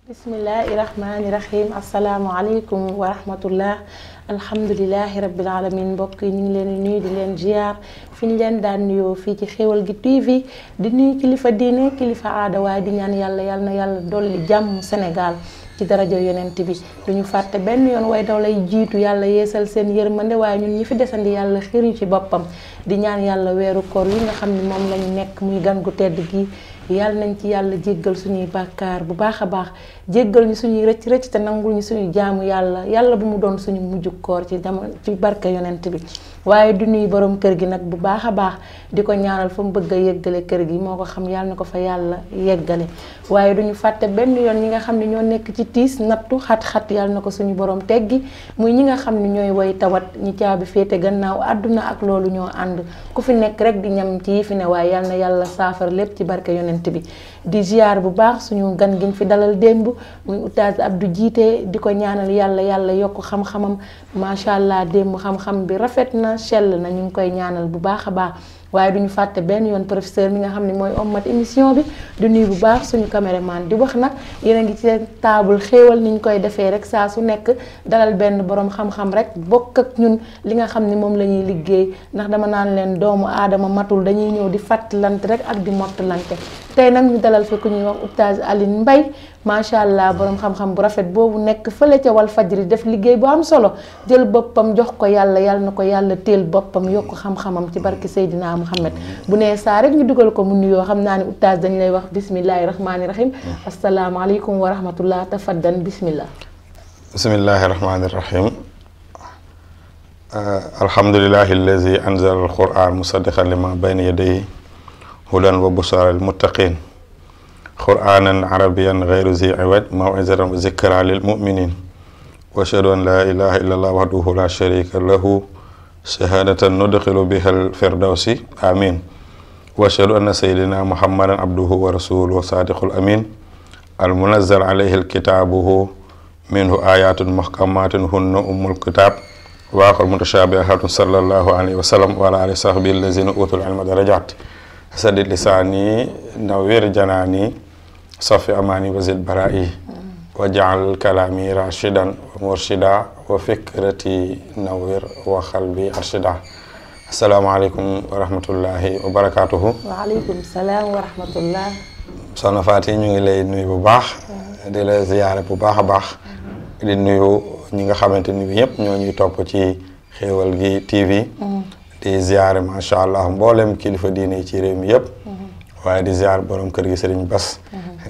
Bismillahirrahmanirrahim. Assalamualaikum warahmatullah. Alhamdulillahi rabbil alamin. Mbokk yi ñu ngi leen di nuyu di leen ziar fi ñu leen daan nuyoo fii ci Xéwal gi TV di nuyu kilifa diine kilifa aada waaye di ñaan yàlla na yàlla dolli jàmm Sénégal ci daraja yonent bi duñu fàtte benn yoon way daw lay jiitu yàlla yeesal seen yërmande waaye ñun ñi fi desandi yàlla xiir ñu ci boppam di ñaan yàlla weeru koor yi nga xam ne moom lañu nekk muy gan gu tedd gi yàlla nañ ci yàlla jéggal suñuy bàkkaar bu baax a baax jéggal ñu suñuy rëcc rëcc te nangul ñu suñu jaamu yàlla bu mu doon suñu mujj koor ci barke yonent bi waaye du nuyu borom kër gi nag bu baax a baax di ko ñaanal fa mu bëgg a yeggale kër gi moo ko xam yàlla na ko fa yàlla yeggale waaye duñu fàtte benn yoon ñi nga xam ne ñoo nekk ci tiis nattu xat-xat yàlla na ko suñu borom teggi muy ñi nga xam ne ñooy woy tawat ñi caabi féete gannaaw àdduna ak loolu ñoo ànd ku fi nekk rek di ñam ci yi fi ne waaye yàlla na yàlla saafara lépp ci barke yonent bi di ziar bu baax suñu gan giñ fi dalal démb muy oustaz Abdou Jiite di ko ñaanal yàlla yokk xam-xamam macha allah démb xam-xam bi rafet na sell na ñu ngi koy ñaanal bu baax a baax waaye duñu fàtte benn yoon professeur mi nga xam ne mooy ommat émission bi di nuyu bu baax suñu caméraman di wax nag yéen a ngi ci table xéewal ni ñu koy defee rek saa su nekk dalal benn borom xam-xam rek bokk ak ñun li nga xam ne moom la ñuy liggéey ndax dama naan leen doomu aadama matul dañuy ñëw di fàttalante rek ak di mottalante tey nag ñu dalal fi ku ñuy wax oustaz Alioune Mbaye macha allah borom xam-xam bu rafet boobu nekk fële ca wal fajri def liggéey bu am solo jël boppam jox ko yàlla na ko yàlla teel boppam yokk xam-xamam ci barke Seydina Muhammad bu nee saa rek ñu dugal ko mu nuyoo xam naa ne oustaz dañ lay wax bismillahi rahmaani rahim asalaamaaleykum wa rahmatullah tafaddan bismillah. bismillahi rahmaani rahim alhamdulillahi allazi anzala alquran musaddiqan lima bayna yadayhi hudan wa busara lil muttaqin qur'anan arabiyan ghayru zi iwaj maw'izatan wa zikra lil mu'minin wa ashhadu an la ilaha illa allah wahdahu la sharika lahu shahadatan nudkhilu biha al firdawsi amin wa ashhadu anna sayyidina muhammadan abduhu wa rasuluhu sadiqul amin al munazzal alayhi al kitabuhu minhu ayatun muhkamatun hunna ummul kitab wa akhar mutashabihatun sallallahu alayhi wa sallam wa ala alihi wa sahbihi allazina utul ilma darajat sadid lisani nawwir janani safi amani wa zid bara'i wa ja'al kalami rashidan wa murshida wa fikrati nawwir wa qalbi arshida. Assalamu alaykum wa rahmatullahi wa barakatuhu. Wa alaykum salam wa rahmatullah. Soxna Faty ñu ngi lay nuyu bu baax di la ziyaare bu baax a baax di nuyu ñi nga xamante ni bi ñëpp ñoo ñuy topp ci Xéwal gi TV di ziyaare macha allah mboolem kilifa diine yi ci réew mi yëpp waaye di ziyaar borom kër gi Serigne Bass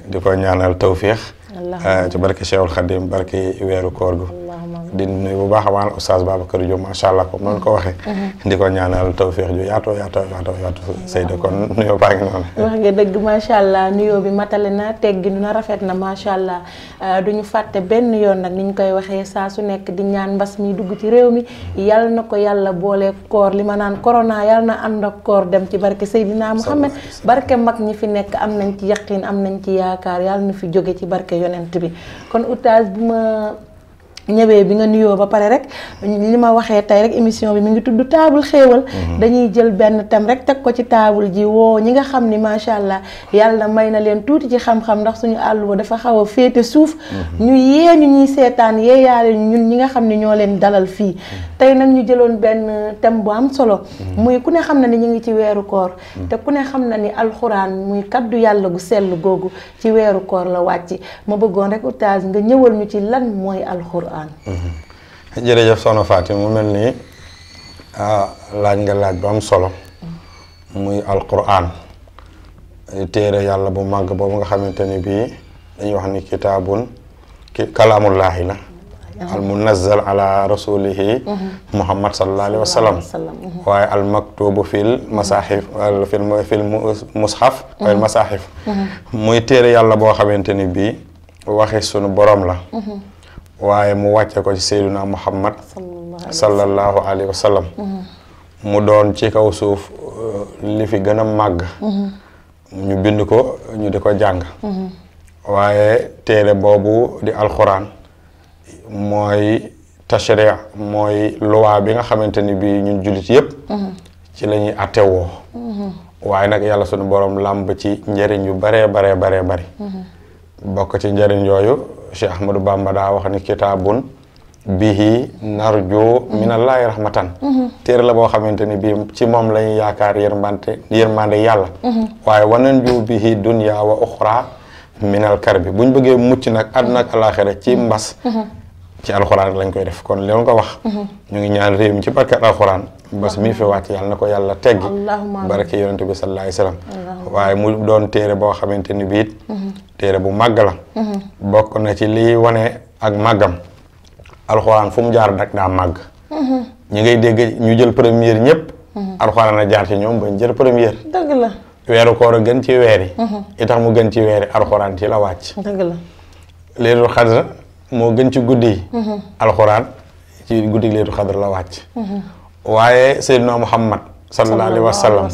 di ko ñaanal tawfiix ci barke Cheikhul Khadim barke weeru koor gu di nuyu bu baax a baax oustaz Babacar Diop macha allah comme noonu ko waxee di ko ñaanal tawfiix ju yaatu Seyda kon nuyoo baa ngi noonu wax nga dëgg macha allah nuyoo bi matale na tegginu na rafet na macha allah duñu fàtte benn yoon nag ni ñu koy waxee saa su nekk di ñaan mbas mi dugg ci réew mi yàlla na ko yàlla boole koor li ma naan corona yàlla na ànd ak koor dem ci barke Seydina Muhammad barke mag ñi fi nekk am nañ ci yaqin am nañ ci yaakaar yàlla na fi jóge ci barke yonent bi kon oustaz bu ma ñëwee bi nga nuyoo ba pare rek li ma waxee tey rek émission bi mi ngi tudd table xéewal dañuy jël benn thème rek teg ko ci table ji woo ñi nga xam ni macha allah yàlla may na leen tuuti ci xam-xam ndax suñu àlluwa dafa xaw a féete suuf ñu yee ñu ñuy seetaan yeeyaale ñun ñi nga xam ne ñoo leen dalal fii tey nag ñu jëloon benn thème bu am solo muy ku ne xam na ni ñu ngi ci weeru koor te ku ne xam na ni alxuraan muy kaddu yàlla gu sell googu ci weeru koor la wàcc ma bëggoon rek oustaz nga ñëwal ñu ci lan mooy alxuraan. jërëjëf soxna Faty mu mel nii laaj nga laaj bu am solo muy alquran téere yàlla bu màgg boobu nga xamante ni bii dañuy wax ni kitaabun kalaamullaahi la al munazzal ala rasulihi muhammad sallallahu alayhi wa sallam waaye al maktubu fil masahif fil mushaf wal masahif muy téere yàlla boo xamante ni bii waxi sunu borom la waaye mu wàcce ko ci Seydina Muhammad sallallahu alayhi wa sallam mu doon ci kaw suuf li fi gën a màgg ñu bind ko ñu di ko jàng waaye téere boobu di alxuraan mooy tashriya mooy loi bi nga xamante ni bii ñun jullit yépp ci la ñuy attewoo waaye nag yàlla sunu borom làmb ci njëriñ yu baree bari bokk ci njëriñ yooyu Cheikh Ahmadou Bamba daa wax ni kitaabun bihi narju minallaahi rahmatan téere la boo xamante ni bii ci moom lañuy yaakaar yërmande yàlla waaye wanan ju bihi dunya wa uxra minal karbi buñ bëggee mucc nag àdduna ak alaaxira ci mbas ci alxuraan lañ koy def kon leen ko wax ñu ngi ñaan réew mi ci barkat alxuraan mbas mii fi wàcc yàlla na ko yàlla teggi barke yonent bi sallallahu alayhi wasallam waaye mu doon téere boo xamante ni biit téere bu màgg la bokk na ci lii wane ak màggam alxuraan fu mu jaar nag daa màgg ñi ngay dégg ñu jël première ñëpp alxuraan a jaar ci ñoom bañ jël première dëgg la weeru koor a gën ci weer yi itax mu gën ci weer yi alxuraan ci la wàcc dëgg la Laylatul Qadr moo gën ci guddi yi alxuraan ci guddi Laylatul Qadr la wàcc waaye Seydina Muhammad sallallahu alayhi wa sallam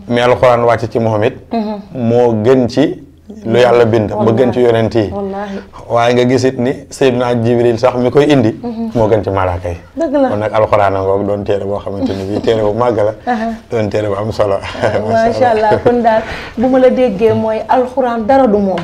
mais alxuraan wàcc ci Muhammad moo gën ci lu yàlla bind ba gën ci yonent yi waaye nga gisit ni Seydina Jibril sax mi koy indi moo gën ci malaaka yi kon nag alxuraan a ngoog doon téere boo xamante ni bii téere bu màgg la doon téere bu am solo macha allah kon daal bu ma la déggee mooy alxuraan dara du moom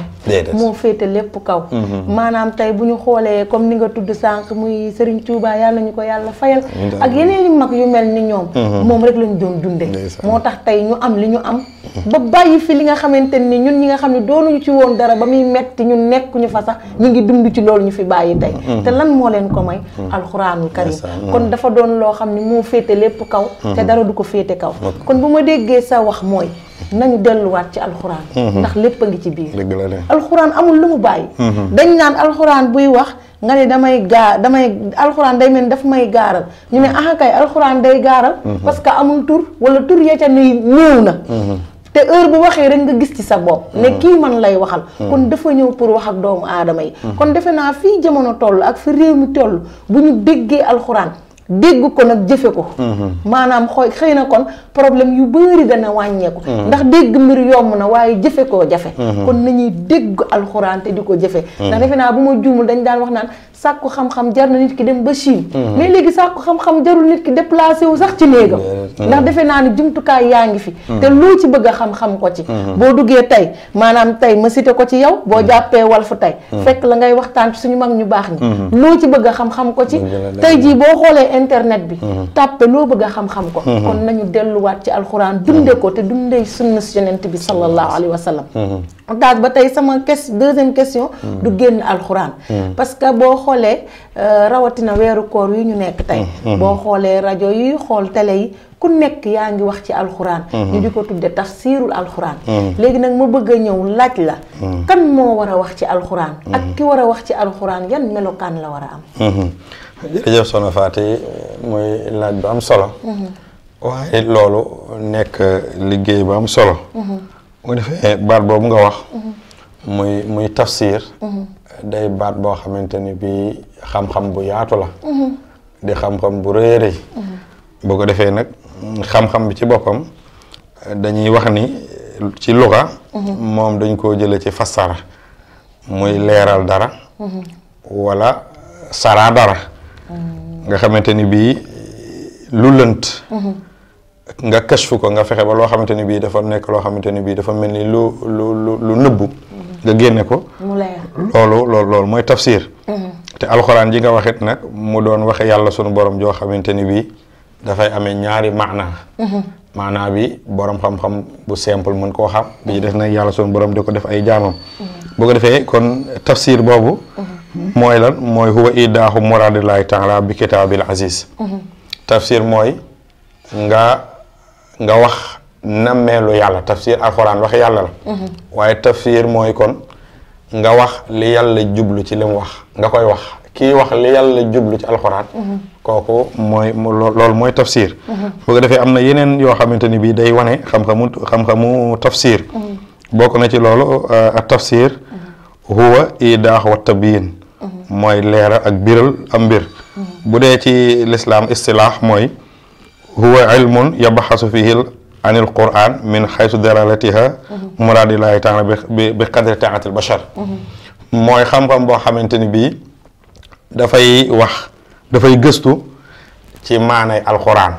moo féete lépp kaw maanaam tey bu ñu xoolee comme ni nga tudd sànq muy Serigne Touba yàlla ñu ko yàlla fayal ak yeneen i mag yu mel ni ñoom moom rek lañu doon dunde moo tax tey ñu am li ñu am ba bàyyi fi li nga xamante ni ñun ñi nga xam ne doonuñu ci woon dara ba muy metti ñun nekkuñu fa sax ñu ngi dund ci loolu ñu fi bàyyi tey te lan moo leen ko may alxuraanul karim kon dafa doon loo xam ne moo féete lépp kaw te dara du ko féete kaw kon bu ma déggee sa wax mooy nañu delluwaat ci alxuraan ndax lépp a ngi ci biir alxuraan amul lu mu bàyyi dañ naan alxuraan buy wax nga ne damay alxuraan day mel daf may gaaral ñu ne kay alxuraan day gaaral parce que amul tur wala tur ya ca ni néew na te heure bu waxee rek nga gis ci sa bopp ne kii man lay waxal kon dafa ñëw pour wax ak doomu aadama yi kon defe naa fii jamono toll ak fi réew mi toll bu ñu déggee alxuraan dégg ko nag jëfe ko maanaam xëy na kon problème yu bari dana wàññeeku ndax dégg mbir yomb na waaye jëfe koo jafe kon nañuy dégg alxuraan te di ko jëfe ndax defe naa bu ma juumul dañ daan wax naan sàkku xam-xam jar na nit ki dem ba Chine mais léegi sàkku xam-xam jarul nit ki déplacé wu sax ci néegam ndax defe naa ni jumtukaay yaa ngi fi te loo ci bëgg a xam-xam ko ci boo duggee tey maanaam tey ma cité ko ci yow boo jàppee Walf tey fekk la ngay waxtaan ci suñu mag ñu baax ñi loo ci bëgg a xam-xam ko ci tey jii boo xoolee internet bi tàppe loo bëgg a xam-xam ko kon nañu delluwaat ci alxuraan dunde ko te dundee sunna si yonent bi sallallahu alayhi wa sallam taaj ba tey sama deuxième question du génn alxuraan parce que boo xoolee rawatina weeru koor yi ñu nekk tey boo xoolee rajo yi xool télé yi ku nekk yaa ngi wax ci alxuraan ñu di ko tudde tafsirul alxuraan léegi nag ma bëgg a ñëw laaj la kan moo war a wax ci alxuraan ak ki war a wax ci alxuraan yan melokaan la war a am jërëjëf Soxna Faty muy laaj bu am solo waaye loolu nekk liggéey bu am solo bu defee baat boobu nga wax muy tafsir day baat boo xamante ni bii xam-xam bu yaatu la di xam-xam bu rëy a rëy boo ko defee nag xam-xam bi ci boppam dañuy wax ni ci luga moom dañ koo jële ci fassara muy leeral dara wala sara dara nga xamante ni bii lu lënt nga kashfu ko nga fexe ba loo xamante ni bii dafa nekk loo xamante ni bii dafa mel ni lu nëbbu nga génne ko loolu mooy tafsir te alxuraan ji nga waxit nag mu doon waxe yàlla sunu borom joo xamante ni bii dafay amee ñaari maanaa bi borom xam-xam bu simple mën koo xam bi def nag yàlla sunu borom di ko def ay jaamam boo ko defee kon tafsir boobu mooy lan mooy huwa idaahu muradillahi taala bi kitaabil aziz tafsir mooy nga wax nammeelu yàlla tafsir alxuraan wax yàlla la waaye tafsir mooy kon nga wax li yàlla jublu ci li mu wax nga koy wax kii wax li yàlla jublu ci alxuraan kooku loolu mooy tafsir boo ko defee am na yeneen yoo xamante ni bii day wane xam-xamu tafsir bokk na ci loolu ak tafsir huwa idaax wa tabyin mooy leeral ak biral am mbir bu dee ci lislaam istilaax mooy huwa ilmun yabaxasu fihi an il quran min xaytu dalalatiha muradillahi taala bi qadri taatil bashar mooy xam-xam boo xamante ni bii dafay gëstu ci maanay alxuraan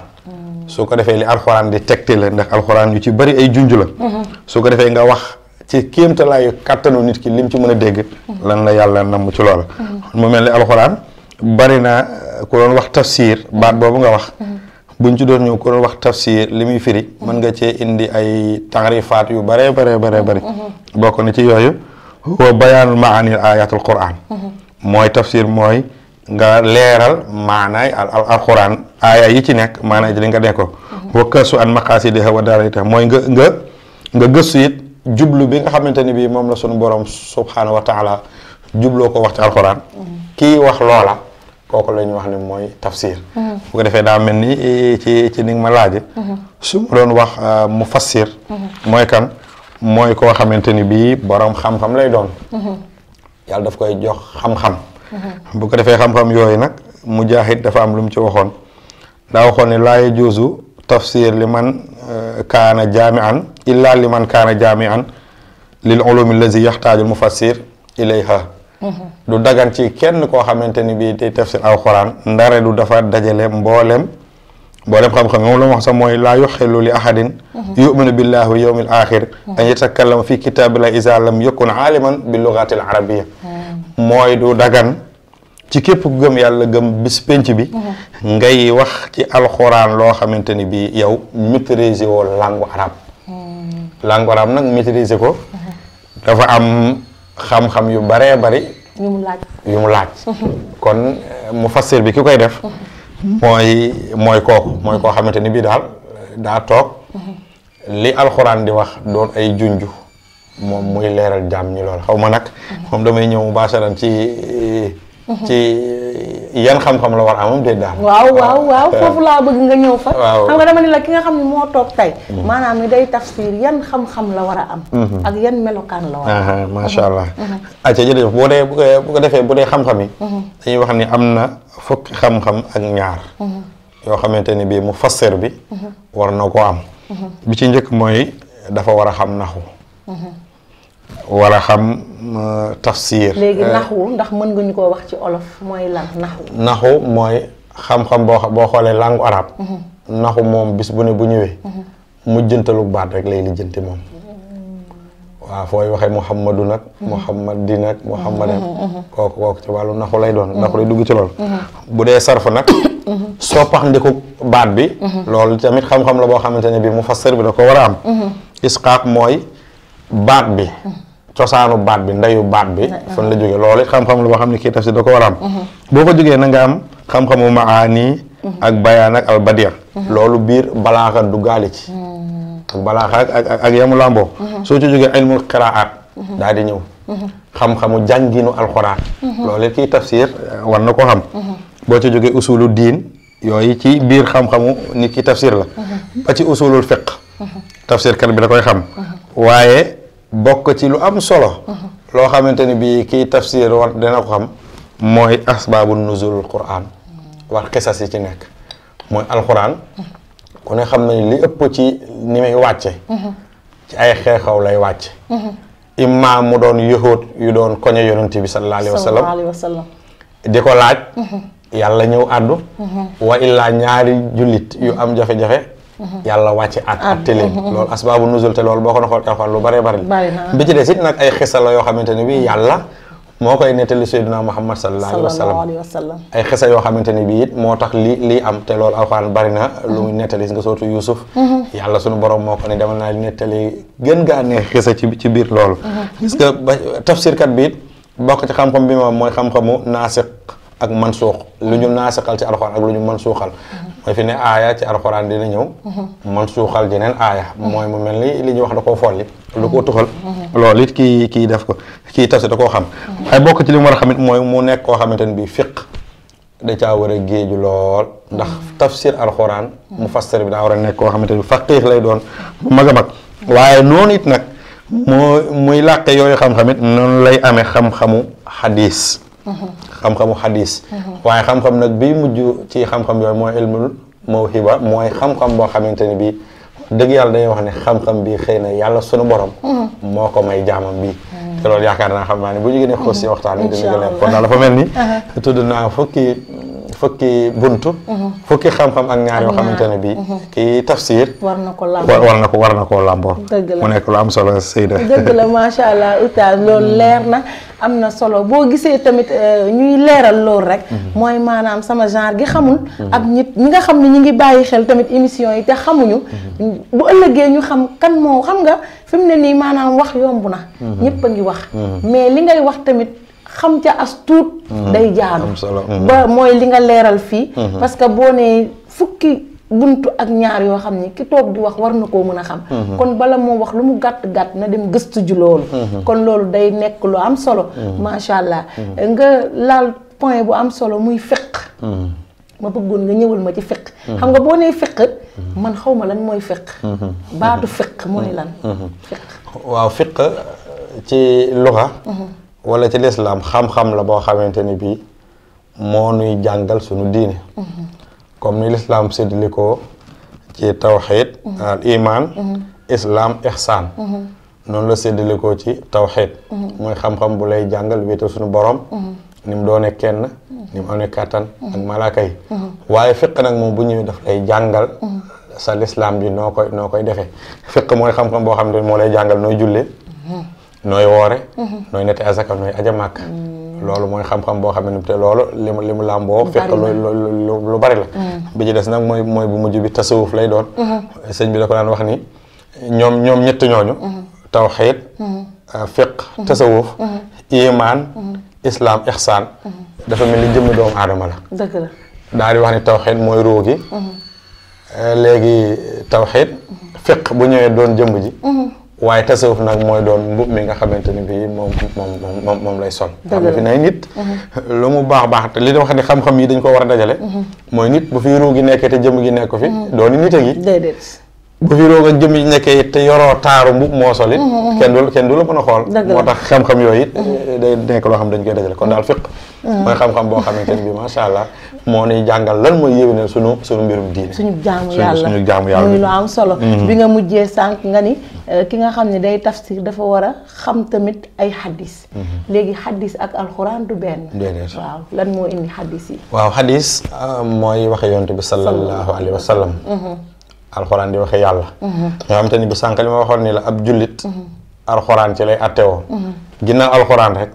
su ko defee li alxuraan di tegte la ndax alxuraan yu ci bari ay junj la su ko defee nga wax ci kéemtalaayu kàttanu nit ki lim ci mën a dégg lan la yàlla namm ci loola mu mel ni alxuraan bari na ku doon wax tafsir baat boobu nga wax buñ ci doon ñëw ku doon wax tafsir li muy firi mën nga cee indi ay taarifaat yu bare bari bokk na ci yooyu wa bayaanul maanil ayatul quran mooy tafsir mooy nga leeral maanaay alquran aaya yi ci nekk maanaay ji li nga nekk ko wa kasu an maqasidiha wa darayta mooy nga gëstu it jublu bi nga xamante ni bii moom la sunu borom subhanahu wa taala jubloo ko wax ci alquran kii wax loola kooku la ñuy wax ne mooy tafsir bu ko defee daa mel ni ci ni nga ma laaje su ma doon wax mufassir mooy kan mooy koo xamante ni bii borom xam-xam lay doon yàlla daf koy jox xam-xam bu ko defee xam-xam yooyu nag Mujaahid dafa am lu mu ci waxoon daa waxoon ne laa yajuuzu tafsir li man kaana jaami'an illa li man kaana jaami'an lil ulumi allazi yaxtaaju mufassir ilayha du dagan ci kenn koo xamante ni bii day tafsir alquran ndare du dafa dajale mboolem xam-xam moom la ma wax sax mooy laa yuxillu li ahadin yuminu billahi wa yawmil axir an yatakallama fi kitaabillahi iza lam yakun aaliman bi lugatil arabiyya mooy du dagan ci képp ku gëm yàlla gëm bis penc bi ngay wax ci alxuraan loo xamante ni bii yow maîtriser woo langue arabe nag maîtriser ko dafa am xam-xam yu baree bari yu mu laaj kon mufassir bi ki koy def mooy koo xamante ni bii daal daa toog li alxuraan di wax doon ay junju moom muy leeral jàmm ñi lool xaw ma nag moom damay ñëw mubasharan ci yan xam-xam la war amam déet daal waaw foofu laa bëgg nga ñëw fa xam nga dama ni la ki nga xam ne moo toog tey maanaam ni day tafsir yan xam-xam la war a am ak yan melokaan la war a am masha Allah acca jërëjëf bu ko defee bu dee xam-xam yi dañuy wax ni am na fukki xam-xam ak ñaar yoo xamante ni bii mufassir bi war na ko am bi ci njëkk mooy dafa war a xam naxu war a xam tafsir léegi naxu ndax mën nga ñu koo wax ci olof mooy lan naxu mooy xam-xam boo xoolee langue arabe naxu moom bis bu ne bu ñëwee mujjantalu baat rek lay lijjanti moom waaw fooy waxee muhammadu nag muhammadi nag muhammadan kooku ci wàllu naxu lay doon naxu lay dugg ci loolu bu dee sarf nag soppax ndiku baat bi loolu tamit xam-xam la boo xamante ne bi mufassir bi da ko war a am isqaaq mooy baat bi cosaanu baat bi ndeyu baat bi fan la jógee loolu it xam-xam la boo xam ne kii tafsir da ko war a am boo ko jógee na nga am xam-xamu maani ak bayaan ak albadiya loolu biir balaaxa du gaali ci ak balaaxa ak yamu làmboo soo ci jógee ilmul qiraat daal di ñëw xam-xamu jànginu alxuraan loolu it kii tafsir war na ko xam boo ci jógee usulu diin yooyu ci biir xam-xamu nit ki tafsir la ba ci usulul fiq tafsir kat bi da koy xam waaye bokk ci lu am solo loo xamante ni bii kii tafsir war dina ko xam mooy asbaabu nuzulul quran war xisas yi ci nekk mooy alquran ku ne xam na ni li ëpp ci ni muy wàcce ci ay xeexaw lay wàcce imma mu doon yahud yu doon koñe yonent bi sallallahu alayhi wa sallam di ko laaj yàlla ñëw àddu wa illaa ñaari jullit yu am jafe-jafe yàlla wàcce atte leen loolu asbaabu nuzul te loolu boo ko na xool alxuraan lu bare bari bi ci des it nag ay xisa la yoo xamante ne bii yàlla moo koy nettali Seydina Muhammad sallallahu alayhi wa sallam ay xisa yoo xamante ne bii it moo tax lii am te loolu alxuraan bari na lu muy nettali nga sootu Yuusuf yàlla sunu borom moo ko ne demal naa nettali gën gaa neex xisa ci biir loolu gis nga ba tafsirkat bi it bokk ci xam-xam bi moom mooy xam-xamu naasiq ak mansuuq lu ñu naasiqal ci alxuraan ak lu ñu mansuuqal mooy fi ne aaya ci alxuraan dina ñëw mansuuqal jeneen aaya mooy mu mel ni li ñuy wax da koo folli lu ko tuxal loolu it kii def ko kii tafsir da koo xam ay bokk ci li mu war a xam it mooy mu nekk koo xamante ne bii fiq da caa war a géeju lool ndax tafsir alxuraan mufassir bi daa war a nekk koo xamante ne faqiih lay doon bu mag a mag waaye noonu it nag muy làqe yooyu xam-xam it noonu lay amee xam-xamu xadiis xam-xamu xadis waaye xam-xam nag bii mujj ci xam-xam yooyu mooy ilmul mawhiba mooy xam-xam boo xamante ne bii dëgg yàlla dañuy wax ne xam-xam bii xëy na yàlla sunu borom moo ko may jaamam bii te loolu yaakaar naa xam naa ne bu ñu gënee xoos si waxtaan bi dina gën a kon daal dafa mel ni tudd naa fukki fukki buntu fukki xam-xam ak ñaar yoo xamante ne bii kii tafsir war na ko làmboo war na koo làmboo mu nekk lu am solo Seyda dëgg la macha allah oustaz loolu leer na am na solo boo gisee tamit ñuy leeral loolu rek mooy maanaam sama genre gi xamul ak ñi nga xam ne ñi ngi bàyyi xel tamit émission yi te xamuñu bu ëllëgee ñu xam kan moo xam nga fi mu ne nii maanaam wax yomb na ñëpp a ngi wax mais li ngay wax tamit xam ca as tuut day jaadu ba mooy li nga leeral fii parce que boo nee fukki buntu ak ñaar yoo xam ni ki toog di wax war na koo mën a xam kon bala moo wax lu mu gàtt-gàtt na dem gëstu ji loolu kon loolu day nekk lu am solo macha allah nga laal point bu am solo muy fiq ma bëggoon nga ñëwal ma ci fiq xam nga boo nee fiq man xaw ma lan mooy fiq baatu fiq mooy lan fiq waaw fiq ci luxa wala ci lislaam xam-xam la boo xamante ni bii moo nuy jàngal suñu diine comme ni lislaam séddali ko ci tawxiid al iman islam ihsaan noonu la séddali ko ci tawxiid mooy xam-xam bu lay jàngal wéetal suñu borom ni mu doone kenn ni mu amee kàttan ak malaaka yi waaye fiq nag moom bu ñëwee daf lay jàngal sa lislaam bi noo koy defee fiq mooy xam-xam boo xam ne moo lay jàngal nooy jullee nooy woore nooy nette asaka nooy aja màkk loolu mooy xam-xam boo xam ne te loolu li mu làmboo fekk lu bari la bi ci des nag mooy bu mujj bi tasawuf lay doon sëñ bi da ko daan wax ni ñoom ñett ñooñu tawxiid fiq tasawuf iman islam ihsaan dafa mel ni jëmmi doomu aadama la dëgg la daal di wax ni tawxiid mooy ruu gi léegi tawxiid fiq bu ñëwee doon jëmm ji waaye tasawuf nag mooy doon mbub mi nga xamante ni bii moom lay sol xam nga fi nay nit lu mu baax te li da wax ni xam-xam yi dañ ko war a dajale mooy nit bu fi ruu gi nekkee te jëmm gi nekk ko fi dooni nit a gi déedéet bu fi roog ak jëm yi nekkee te yoroo taaru mbub moo sol it kenn du la mën a xool moo tax xam-xam yooyu it day nekk loo xam dañ koy dajale kon daal fiq mooy xam-xam boo xamante ni bi macha allah moo nuy jàngal lan mooy yéwénal suñu mbirum diine suñu jaamu yàlla muy lu am solo bi nga mujjee sànq nga ni ki nga xam ne day tafsir dafa war a xam tamit ay xaddis léegi xaddis ak alxuraan du benn waaw lan moo indi xaddis yi waaw xaddis mooy waxe yonent bi sallallahu alayhi wa sallam alxuraan di waxe yàlla nga xam te ni bi sànq li ma waxoon ni la ab jullit alxuraan ci lay attewoo ginnaaw alxuraan rek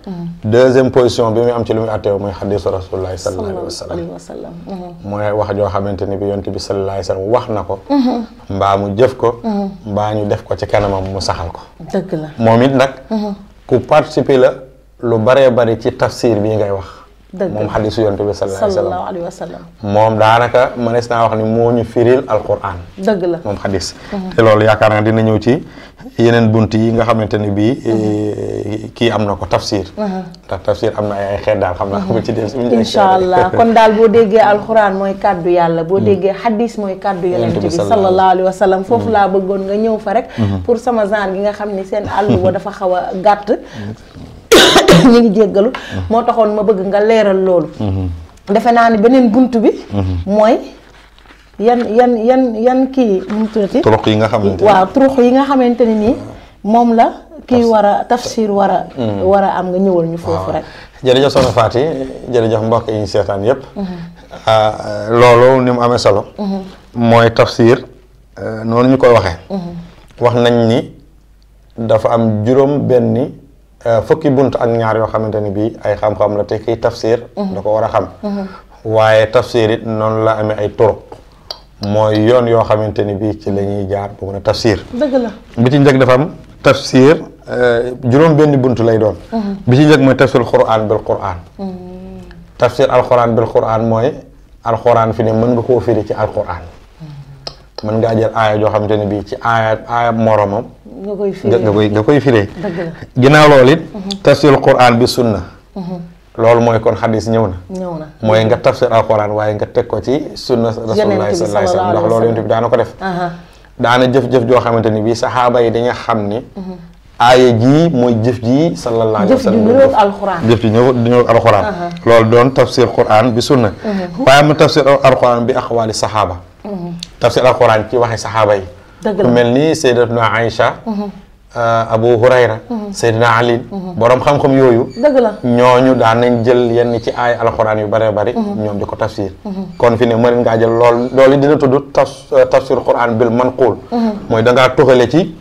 deuxième position bi muy am ci lu muy attewoo mooy xadiisu rasuulullaahi sallallaahu alayhi wa sallam mooy wax joo xamante ni bi yonent bi sallallaahu alayhi wa sallam wax na ko mbaa mu jëf ko mbaa ñu def ko ci kanamam mu saxal ko dëgg la moom it nag ku participer la lu baree bari ci tafsir bii ngay wax moom xadiisu yonent bi sallallaahu alayhi wa sallam moom daanaka mënees naa wax ni moo ñu firil alquran dëgg la moom xadiis te loolu yaakaar naa dina ñëw ci yeneen bunt yi nga xamante ni bii kii am na ko tafsir ndax tafsir am na ay xeet daal xam naa ko ci des incha allah kon daal boo déggee alquran mooy kàddu yàlla boo déggee xadiis mooy kàddu yonent bi sallallaahu alayhi wa sallam foofu laa bëggoon nga ñëw fa rek pour sama genre gi nga xam ni seen àll ba dafa xaw a gàtt ñu ngi jéggalu moo taxoon ma bëgg nga leeral loolu defe naa ni beneen bunt bi mooy yan kii mu tuddati turuq yi nga xamante waaw turuq yi nga xamante ni nii moom la kii war a tafsir war a am nga ñëwal ñu foofu rek jërëjëf soxna Faty jërëjëf mbokk yi ñu seetaan yépp loolu ni mu amee solo mooy tafsir noonu ñu koy waxee wax nañ ni dafa am juróom benni fukki bunt ak ñaar yoo xamante ni bii ay xam-xam la te kiy tafsir da ko war a xam waaye tafsir it noonu la amee ay turuq mooy yoon yoo xamante ni bii ci la ñuy jaar bu mën a tafsir dëgg la bi ci njëkk dafa am tafsir juróom benni bunt lay doon bi ci njëkk mooy tafsir quraan bil quraan tafsir alquran bil quraan mooy alquran fi ne mën nga koo firi ci alquran mën ngaa jël aaya joo xamante ni bii ci aaya moromam nga koy firee ginnaaw loolu it tafsir quraan bi sunna loolu mooy kon xadis ñëw na mooy nga tafsir alquran waaye nga teg ko ci sunna rasulullaahi sallallaahu alayhi wa sallam ndax loolu yonent bi daana ko def daana jëf-jëf joo xamante ni bii saxaaba yi dañu xam ni aaya jii mooy jëf ji sallallahu alayhi wa sallam jëf ji ñëw alquran loolu doon tafsir quran bi sunna waaye mu tafsir alquran bi aqwaali saxaaba tafsir alquran ci waxi saxaaba yi ku mel ni sayyidatuna Aïcha Abu Hurayra Seydina Ali borom xam-xam yooyu dëgg la ñooñu daan nañ jël yenn ci ay alxuraan yu bëree bëri ñoom di ko tafsir kon fi ne mën ngaa jël loolu dina tudd tafsir Qur'an bil manqul mooy da ngaa tuxale ci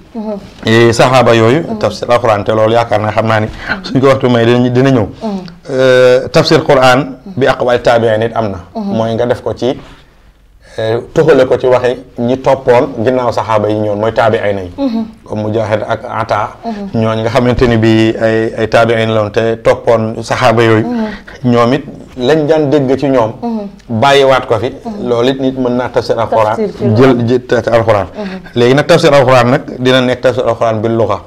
saxaaba yooyu tafsir alxuraan te loolu yaakaar naa xam naa ni suñ ko waxtu may dina ñëw tafsir Qur'an bi aqwaal taabi'iin it am na mooy nga def ko ci tuxale ko ci waxi ñi toppoon ginnaaw saxaaba yi ñoon mooy taabi'iin yi comme Mujaahid ak Ata ñooñ nga xamante ni bi ay taabi'iin la woon te toppoon saxaaba yooyu ñoom it lañ daan dégg ci ñoom bàyyiwaat ko fi loolu it nit mën naa tafsir alxuraan jël tafsir alxuraan léegi nag tafsir alxuraan nag dina nekk tafsir alxuraan bil luxa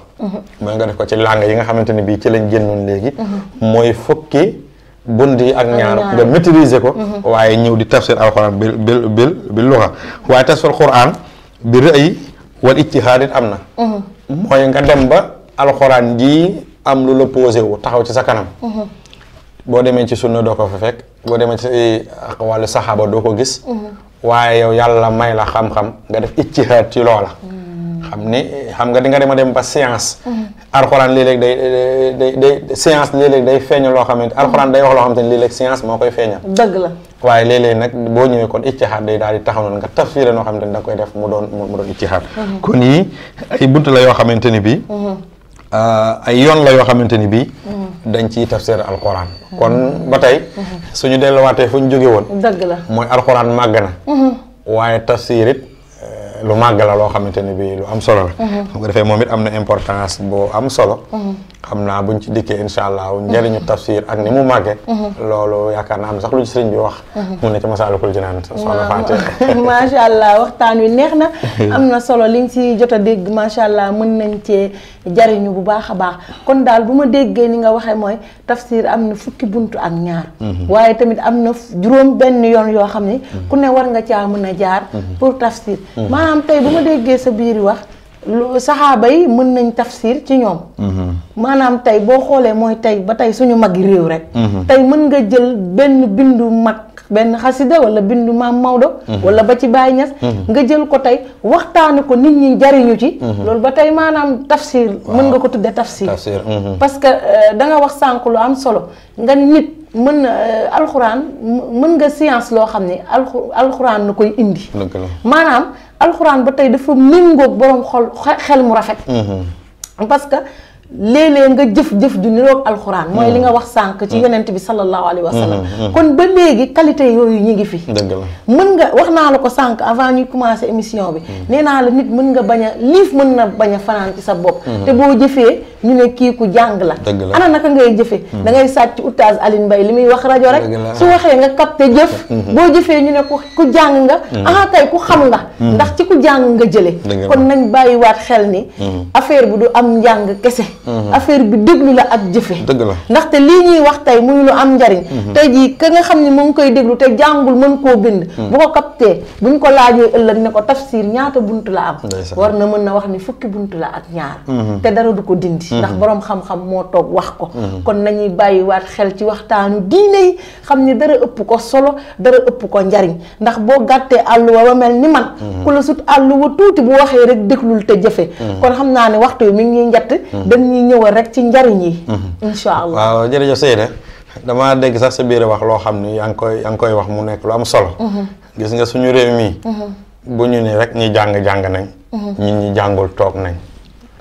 mooy nga def ko ci langue yi nga xamante ni bii ci lañ génnoon léegi mooy fukki bunt yi ak ñaar nga maîtriser ko waaye ñëw di tafsir alxuraan bil luxa waaye tafsir alxuraan bi ra'yi wal ijtihaad it am na mooy nga dem ba alxuraan ji am lu la posé wu taxaw ci sa kanam boo demee ci sunna doo ko fa fekk boo demee ci wàllu saxaaba doo ko gis waaye yow yàlla may la xam-xam nga def ijtihaad ci loola xam nga di nga dem ba science alxuraan léeg-léeg day science léeg-léeg day feeñal loo xamante alxuraan day wax loo xamante ni léeg-léeg science moo koy feeñal dëgg la waaye léeg-léeg nag boo ñëwee kon ijtihaad day daal di taxaw noonu nga tafsiré noo xamante ni da nga koy def mu doon ijtihaad kon yii ay bunt la yoo xamante ni bii ay yoon la yoo xamante ni bii dañ ciy tafsir alxuraan kon ba tey suñu delluwaatee fu ñu jóge woon dëgg la mooy alxuraan màgg na waaye tafsir it lu màgg la loo xamante ni bii lu am solo la xam nga defee moom it am na importance boo am solo xam naa buñ ci dikkee insha allah njëriñu tafsir ak ni mu màggee loolu yaakaar naa am sax lu ci sëriñ bi wax mu ne ci Masaalikul Jinaan soxna Fatou macha allah waxtaan wi neex na am na solo li nga ci jot a dégg macha allah mën nañ cee jariñu bu baax a baax kon daal bu ma déggee ni nga waxee mooy tafsir am na fukki buntu ak ñaar waaye tamit am na juróom benn yoon yoo xam ne ku ne war nga caa mën a jaar pour tafsir maanaam tey bu ma déggee sa biir wax lu saxaaba yi mën nañ tafsir ci ñoom maanaam tey boo xoolee mooy tey ba tey suñu magi réew rek tey mën nga jël benn bindu mag benn xasida wala bindu maam Maodo wala ba ci Baay Ñas nga jël ko tey waxtaane ko nit ñi jariñu ci loolu ba tey maanaam tafsir mën nga ko tudde tafsir parce que da nga wax sànq lu am solo nga nit mën na alxuraan mën nga science loo xam ne alxuraan na koy indi maanaam alxuraan ba tey dafa méngoog borom xel mu rafet parce que léeg-léeg nga jëf ju niroog alxuraan mooy li nga wax sànq ci yonent bi sallallahu alayhi wa sallam kon ba léegi qualité yooyu ñu ngi fi mën nga wax naa la ko sànq avant ñuy commencer émission bi nee naa la nit mën nga bañ a liif mën na bañ a fanaan ci sa bopp te boo jëfee ñu ne kii ku jàng la ana naka ngay jëfee da ngay sàcc oustaz Aline Mbaye li muy wax rajo rek su waxee nga capté jëf boo jëfee ñu ne ku jàng nga kay ku xam nga ndax ci ku jàng nga jële kon nañ bàyyiwaat xel ni affaire bi du am njàng kese affaire bi déglu la ak jëfe dëgg la ndaxte lii ñuy wax tey muy lu am njariñ tey jii ka nga xam ne mu ngi koy déglu te jàngul mën koo bind bu ko capté buñ ko laajee ëllëg ne ko tafsir ñaata bunt la am war na mën na wax ni fukki bunt la ak ñaar te dara du ko dindi ndax boroom xam-xam moo toog wax ko kon nañuy bàyyiwaat xel ci waxtaanu diine yi xam ni dara ëpp ko solo dara ëpp ko njariñ ndax boo gàttee àlluwa ba mel ni man ku la sut àlluwa tuuti bu waxee rek déglul te jëfe kon xam naa ne waxtu yi mi ngi ñuy njett dañuy ñëwal rek ci njariñ yi insha allah waaw jërëjëf Seyda dama dégg sax sa biir wax loo xam ni yaa ngi koy wax mu nekk lu am solo gis nga suñu réew mii bu ñu ne rek ñi jàng nañ ñi jàngul toog nañ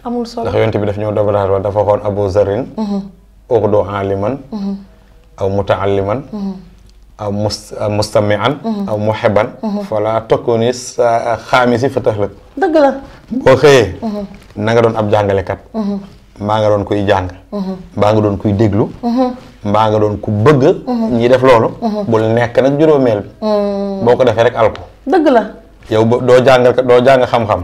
amul solo ndax yonent bi daf ñëw dabaraat dafa xoon Abu Zarin uqdu aliman aw mutaalliman aw mustamian aw muhibban fala tokkuni sa xaamisi fa taxlëg dëgg la boo xëyee na nga doon ab jàngalekat mbaa nga doon kuy jàng mbaa nga doon kuy déglu mbaa nga doon ku bëgg ñi def loolu bul nekk nag juróomeel bi boo ko defee rek alku dëgg la yow doo jàng xam-xam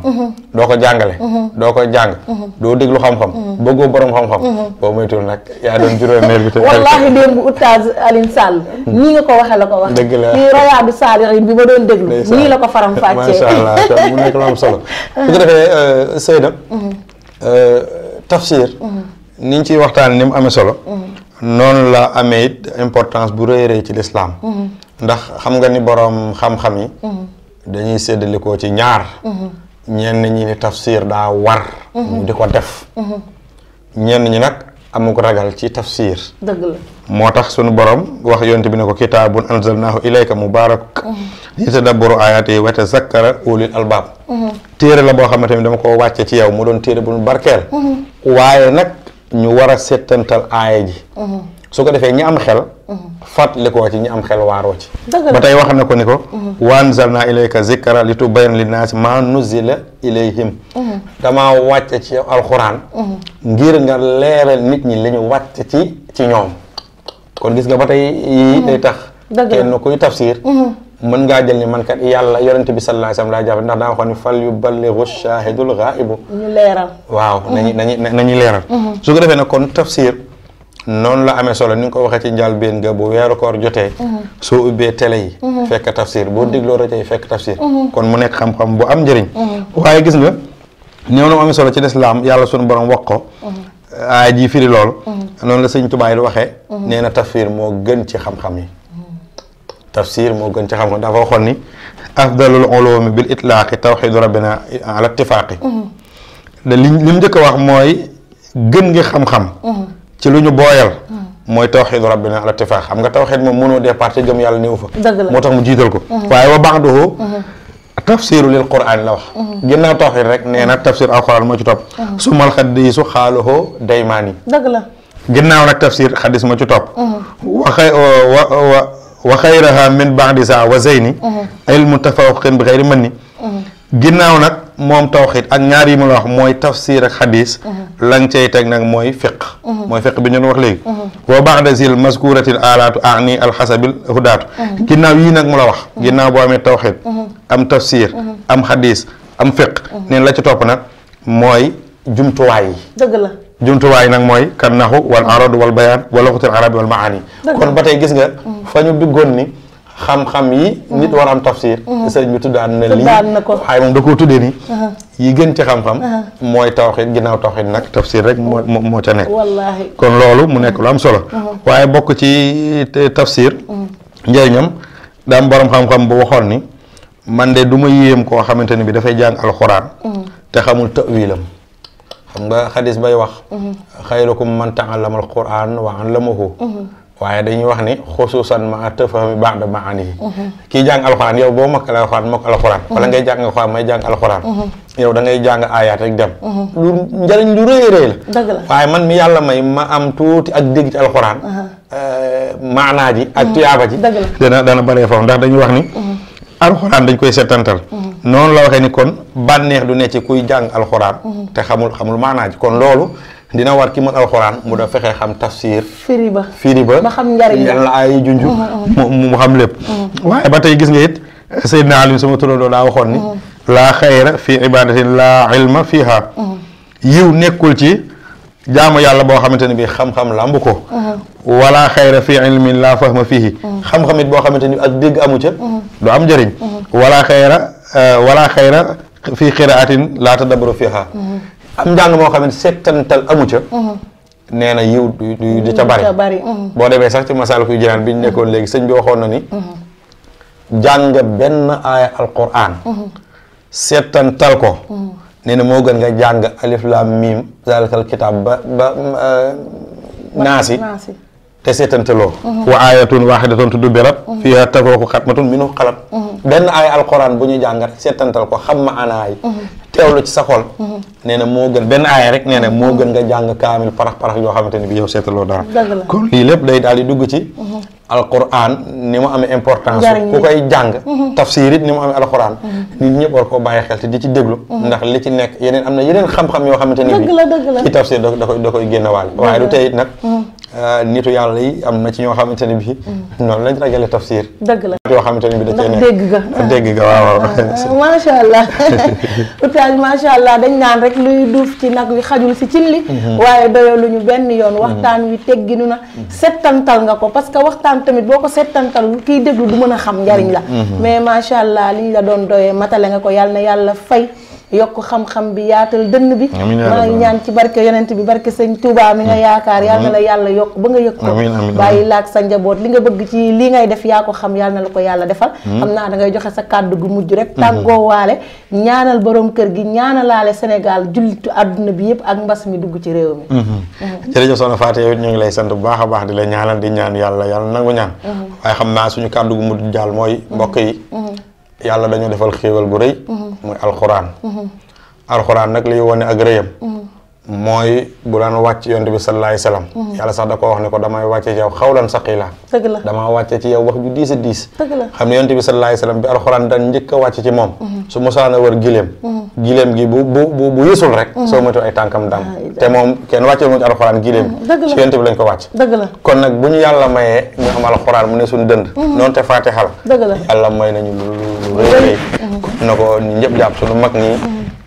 doo ko jàngale doo ko jàng doo déglu xam-xam bëggoo borom xam-xam boo moytul nag yaa doon juróomeel bi te wallaahi démb oustaz Alioune Sall nii nga ko waxee la ko wax dëgg la fii Riyadou Salihine bi ma doon déglu nii la ko faram fàccee macha allah mu nekk lu am solo bu ko defee Seyda tafsir niñ ciy waxtaan ni mu amee solo noonu la amee it importance bu rëy rëy ci lislaam ndax xam nga ni borom xam-xam yi dañuy séddalikoo ci ñaar ñenn ñi ni tafsir daa war ñu di ko def ñenn ñi nag amu ko ragal ci tafsir dëgg la moo tax sunu borom wax yonent bi ne ko kitaabun anzalnaahu ilayka mubaarak liyatadabbaru aayaatihi wa yatazakkara ulil albaab téere la boo xamante ni dama ko wàcce ci yow mu doon téere bu barkeel waaye nag ñu war a settantal aaya ji su ko defee ñi am xel fàttali ko ci ñi am xel waaroo ci ba tey wax na ko ni ko wa anzalnaa ilayka zikra li tubayyina linnaasi maa nuzila ilayhim damaa wàcce ci yow alxuraan ngir nga leeral nit ñi li ñu wàcce ci ñoom kon gis nga ba tey yii day tax kenn kuy tafsir mën ngaa jël ni man kat yàlla yonent bi sallallahu alayhi wasallam laa jàpp ndax daa waxoon ni fal yuballighu shahidul ghaibu ñu leeral waaw nañu leeral su ko defee nag kon tafsir noonu la amee solo ni nga ko waxee ci njëlbéen nga bu weeru koor jotee soo ubbee télé yi fekk tafsir boo dégloo rajo yi fekk tafsir kon mu nekk xam-xam bu am njëriñ waaye gis nga ñëw na mu amee solo ci lislaam yàlla sunu borom wax ko aay ji firi loolu noonu la sëñ Tuubaa yi waxee nee na tafsir moo gën ci xam-xam yi tafsir moo gën ci xam-xam dafa waxoon ni afdalul ulumi bil itlaaqi tawxidu rabbina ala ittifaaqi da li mu njëkk a wax mooy gën ngi xam-xam ci lu ñu booyal mooy tawxidu rabbina ala ittifaaq xam nga tawxid moom mënoo départ ci gëm yàlla néew fa moo tax mu jiital ko waaye wa ba'duhu tafsiru lil qur'an la wax ginnaaw tawxid rek nee na tafsir alquran moo ci topp sumal xadiisu xaaluhu daymaani dëgg la ginnaaw nag tafsir xadis moo ci topp wa xayraha min ba'di saa wa zeyni ilmu tafawuqin bi xayri mën ni ginnaaw nag moom tawxid ak ñaar yi ma la wax mooy tafsir ak xadis la nga cay teg nag mooy fiq bi ñu wax léegi wa ba'da zil mazkuratil alaatu ani alxasabil hudaatu ginnaaw yii nag mu la wax ginnaaw boo amee tawxid am tafsir am xadis am fiq neen la ci topp nag mooy jumtuwaay yi dëgg la jumtuwaay nag mooy kan naxu wal arad wal bayaan wal luxatil arabi wal maani kon ba tey gis nga fa ñu duggoon ni xam-xam yi nit war am tafsir sëriñ bi tuddaan na lii waaye moom da koo tuddee ni yi gën ci xam-xam mooy tawxid ginnaaw tawxid nag tafsir rek moo ca nekk wallaahi kon loolu mu nekk lu am solo waaye bokk ci tafsir njëriñam daa am borom xam-xam bu waxoon ni man de du ma yéem koo xamante ni bi dafay jàng alxuraan te xamul tawilam xam nga xadis bay wax xayrukum man ta'allama alquran wa 'allamahu waaye dañuy wax ni xusuusan ma tafahumi ba'da maanihi kii jàng alxuraan yow boo mokkal alxuraan wala ngay jàng alxuraan may jàng alxuraan yow da ngay jàng aayaat rek dem lu njëriñ lu rëy rëy la waaye man mi yàlla may ma am tuuti ak dégg ci alxuraan maanaa ji ak tuyaaba ji dana baree foofu ndax dañuy wax ni alxuraan dañ koy settantal noonu la waxee ni kon bànneex du ne ci kuy jàng alxuraan te xamul maanaa ji kon loolu dina war ki mën alxuraan mu da fexee xam tafsir firi ba ba xam njariñ la ay junju mu xam lépp waaye ba tey gis nga it Seydina Ali sama turandoo daa waxoon ni laa xayra fi ibadatin laa ilma fiha yiw nekkul ci jaamu yàlla boo xamante ne bi xam-xam lamb ko wala xayra fi ilmin laa fahma fihi xam-xam it boo xamante ni ak dégg amu ca du am njëriñ wala xayra fi qiraatin laa tadabbaru fiha am njàng moo xam ne settantal amu ca nee na yiw du ca bari boo demee sax ci Masaalikul Jinaan bi ñu nekkoon léegi sëñ bi waxoon na ni jàng benn aaya alquran settantal ko nee na moo gën nga jàng alif laam miim zaalikal kitaab ba naasi te seetantaloo wa aayatun waahidatun tudabbirat fiihaa tafruqu xatmatun minhu xalat benn aaya alquran bu ñu jàng rek seetantal ko xam ma anaay teewlu ci sa xol nee na moo gën benn aaya rek nee na moo gën nga jàng kaamil parax yoo xamante ni bi yow seetaloo dara kon lii lépp day daal di dugg ci alquran ni mu amee importance ku koy jàng tafsir it ni mu amee alquran nit ñëpp war koo bàyyi xel te di ci déglu ndax li ci nekk am na yeneen xam-xam yoo xamante ni bi ci tafsir da koy génn waale waaye du tey it nag nitu yàlla yi am na ci ñoo xamante ne bi noonu lañ ragale tafsir dëgg la yoo xamante ne bi da cee nekk dégg ga waaw macha allah oustaz macha allah dañ naan rek luy duuf ci nag wi xajul si cin li waaye doyoo lu ñu benn yoon waxtaan wi tegginu na settantal nga ko parce que waxtaan tamit boo ko settantal kiy déglu du mën a xam njariñ la mais macha allah liñ la doon doyee matale nga ko yàlla na yàlla fay yokk xam-xam bi yaatal dënn bi amiin yaa maa ngi rabbal ñaan ci barke yonent bi barke sëñ Touba mi nga yaakaar yal na la yàlla yokk ba nga yëg ko amiin amiin bàyyi laak sa njaboot li nga bëgg ci li ngay def yaa ko xam yal na la ko yàlla defal xam naa da ngay joxe sa kàddu gu mujj rek tàggoo waale ñaanal borom kër gi ñaanalaale Sénégal jullitu àdduna bi yëpp ak mbas mi dugg ci réew mi jërëjëf soxna Faty yow it ñu ngi lay sant bu baax a baax di la ñaanal di ñaan yàlla nangu ñaan waaye xam naa suñu kàddu gu mujj jaal mooy mbokk yi yàlla dañu defal xéewal bu rëy muy alxuraan nag liy wone ak rëyam mooy bu daan wàcc yonent bi sallallahu alayhi wasallam yàlla sax da ko wax ne ko damay wàcce ci yow xawlan saqila dëgg la damaa wàcce ci yow wax ju diis a diis dëgg la xam ne yonent bi sallallahu alayhi wasallam bi alxuraan daan njëkk a wàcc ci moom su mosaana wër gileem gi bu yësul rek soo moytu ay tànkam dam te moom kenn wàccee moo ci alxuraan gileem ci yonent bi lañ ko wàcc dëgg la kon nag bu ñu yàlla mayee ñu am alxuraan mu ne suñu dënd noonu te faatiha la dëgg la yàlla may nañu lu rëy na ko ñëpp jàpp suñu mag ñi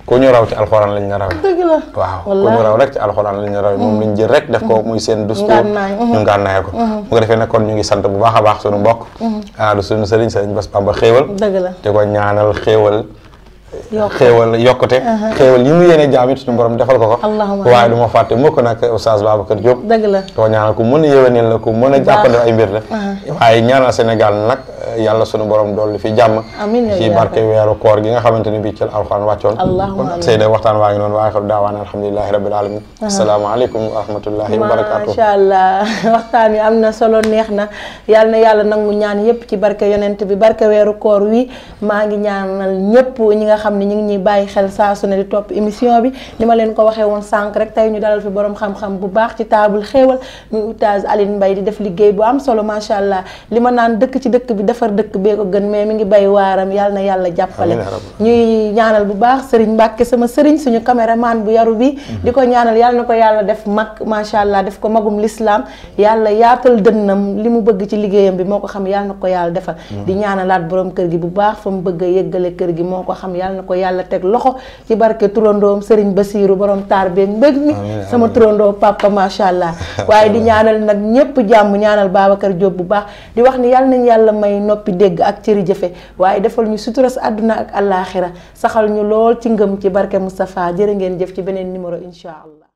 ku ñu raw ci alxuraan lañ la raw dëgg la waaw ku ñu raw rek ci alxuraan lañ la raw moom lañ jël rek def ko muy seen dustuur ñu ngànnaay ko bu ko defee nag kon ñu ngi sant bu baax a baax suñu mbokk du suñu sëriñ Bass Bamba xéewal dëgg la di ko ñaanal xéewal yokkute xéewal yi mu yéene jaam it suñu borom defal ko waaye du ma fàtte mukk nag Oustaz Babacar Diop dëgg la ko ñaanal ku mën a yéwéneel la ku mën a jàppale ay mbir la waaye ñaanal Sénégal nag yàlla suñu borom dolli fi jàmm ci barke weeru koor gi nga xamante ni bii ci alxuraan wàccoon kon Seyda waxtaan waa ngi noonu waaye xam daawaan alhamdulilahi rabbil alamin asalaamaaleykum wa rahmatullahi wa barakatuh macha allah waxtaan wi am na solo neex na yàlla nangu ñaan yépp ci barke yonent bi barke weeru koor wi maa ngi ñaanal ñëpp ñi nga xam ne ñu ngi ñuy bàyyi xel saa su ne di topp émission bi ni ma leen ko waxee woon sànq rek tey ñu dalal fi borom xam-xam bu baax ci table xéewal muy Oustaz Alioune Mbaye di def liggéey bu am solo macha allah li ma naan dëkk ci dëkk bi defar dëkk bee ko gën mais mi ngi bay waaram yàlla na yàlla jàppale ñuy ñaanal bu baax Serigne Mbacke sama Serigne suñu caméraman bu yaru bi di ko ñaanal yàlla na ko yàlla def mag macha allah def ko magum l'islam yàlla yaatal dënnam li mu bëgg ci liggéeyam bi moo ko xam yàlla na ko yàlla defal di ñaanalaat borom kër gi bu baax fa mu bëgg a yëggale kër gi moo ko xam yàlla na ko yàlla teg loxo ci barke turandoom Serigne Bassirou borom taar beeg mbëgg mi sama turandoo papa macha allah waaye di ñaanal nag ñëpp jàmm ñaanal Babacar Diop bu baax di wax ni yàlla nañ yàlla may noppi dégg ak cëri jëfe waaye defal ñu suturas àdduna ak àllaaxira saxal ñu lool ci ngëm ci barke Moustapha jërë ngeen jëf ci beneen numéro incha allah